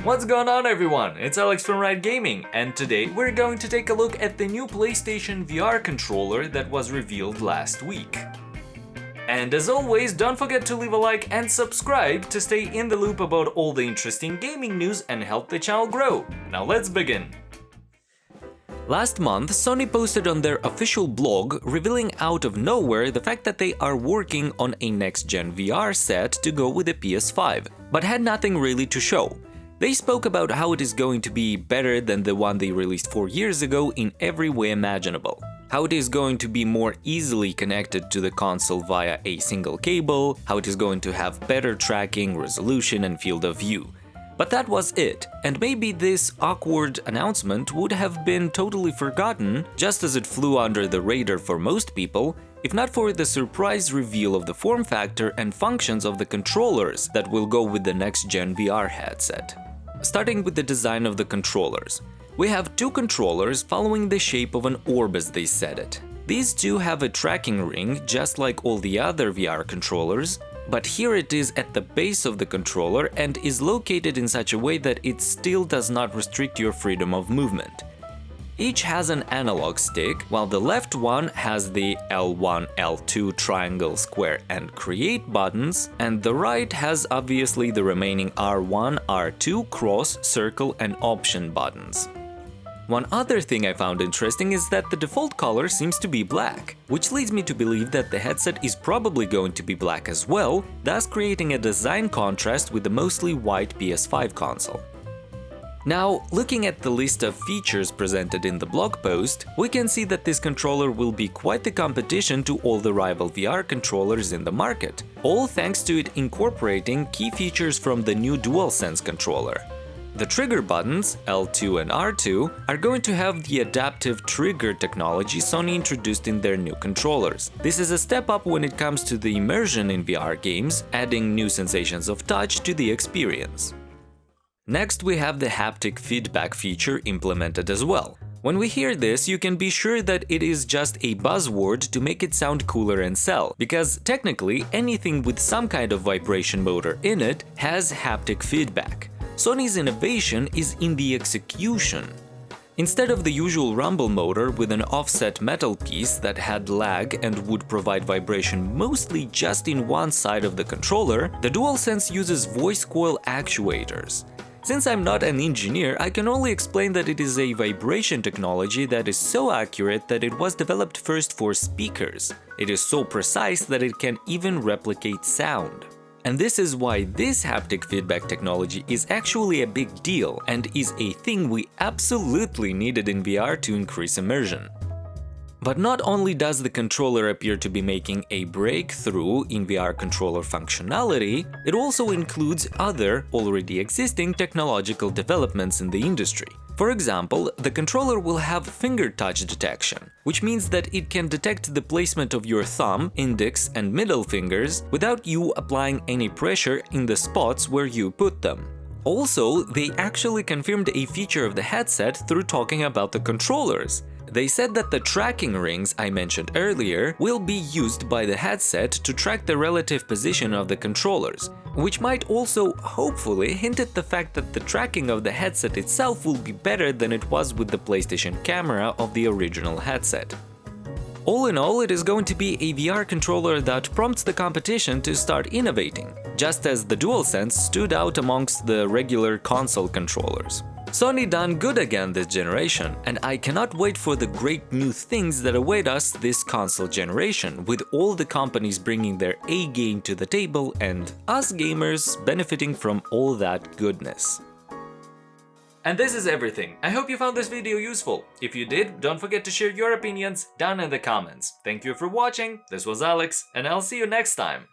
What's going on, everyone? It's Alex from Ride Gaming, and today we're going to take a look at the new PlayStation VR controller that was revealed last week. And as always, don't forget to leave a like and subscribe to stay in the loop about all the interesting gaming news and help the channel grow. Now let's begin. Last month, Sony posted on their official blog, revealing out of nowhere the fact that they are working on a next-gen VR set to go with the PS5, but had nothing really to show. They spoke about how it is going to be better than the one they released 4 years ago in every way imaginable, how it is going to be more easily connected to the console via a single cable, how it is going to have better tracking, resolution and field of view. But that was it, and maybe this awkward announcement would have been totally forgotten, just as it flew under the radar for most people, if not for the surprise reveal of the form factor and functions of the controllers that will go with the next-gen VR headset. Starting with the design of the controllers. We have two controllers following the shape of an orb, as they said it. These two have a tracking ring, just like all the other VR controllers, but here it is at the base of the controller and is located in such a way that it still does not restrict your freedom of movement. Each has an analog stick, while the left one has the L1, L2, triangle, square and create buttons, and the right has obviously the remaining R1, R2, cross, circle and option buttons. One other thing I found interesting is that the default color seems to be black, which leads me to believe that the headset is probably going to be black as well, thus creating a design contrast with the mostly white PS5 console. Now, looking at the list of features presented in the blog post, we can see that this controller will be quite the competition to all the rival VR controllers in the market, all thanks to it incorporating key features from the new DualSense controller. The trigger buttons, L2 and R2, are going to have the adaptive trigger technology Sony introduced in their new controllers. This is a step up when it comes to the immersion in VR games, adding new sensations of touch to the experience. Next, we have the haptic feedback feature implemented as well. When we hear this, you can be sure that it is just a buzzword to make it sound cooler and sell, because technically anything with some kind of vibration motor in it has haptic feedback. Sony's innovation is in the execution. Instead of the usual rumble motor with an offset metal piece that had lag and would provide vibration mostly just in one side of the controller, the DualSense uses voice coil actuators. Since I'm not an engineer, I can only explain that it is a vibration technology that is so accurate that it was developed first for speakers. It is so precise that it can even replicate sound. And this is why this haptic feedback technology is actually a big deal and is a thing we absolutely needed in VR to increase immersion. But not only does the controller appear to be making a breakthrough in VR controller functionality, it also includes other, already existing technological developments in the industry. For example, the controller will have finger touch detection, which means that it can detect the placement of your thumb, index and middle fingers without you applying any pressure in the spots where you put them. Also, they actually confirmed a feature of the headset through talking about the controllers. They said that the tracking rings I mentioned earlier will be used by the headset to track the relative position of the controllers, which might also, hopefully, hint at the fact that the tracking of the headset itself will be better than it was with the PlayStation camera of the original headset. All in all, it is going to be a VR controller that prompts the competition to start innovating, just as the DualSense stood out amongst the regular console controllers. Sony done good again this generation, and I cannot wait for the great new things that await us this console generation, with all the companies bringing their A game to the table and us gamers benefiting from all that goodness. And this is everything. I hope you found this video useful. If you did, don't forget to share your opinions down in the comments. Thank you for watching, this was Alex, and I'll see you next time.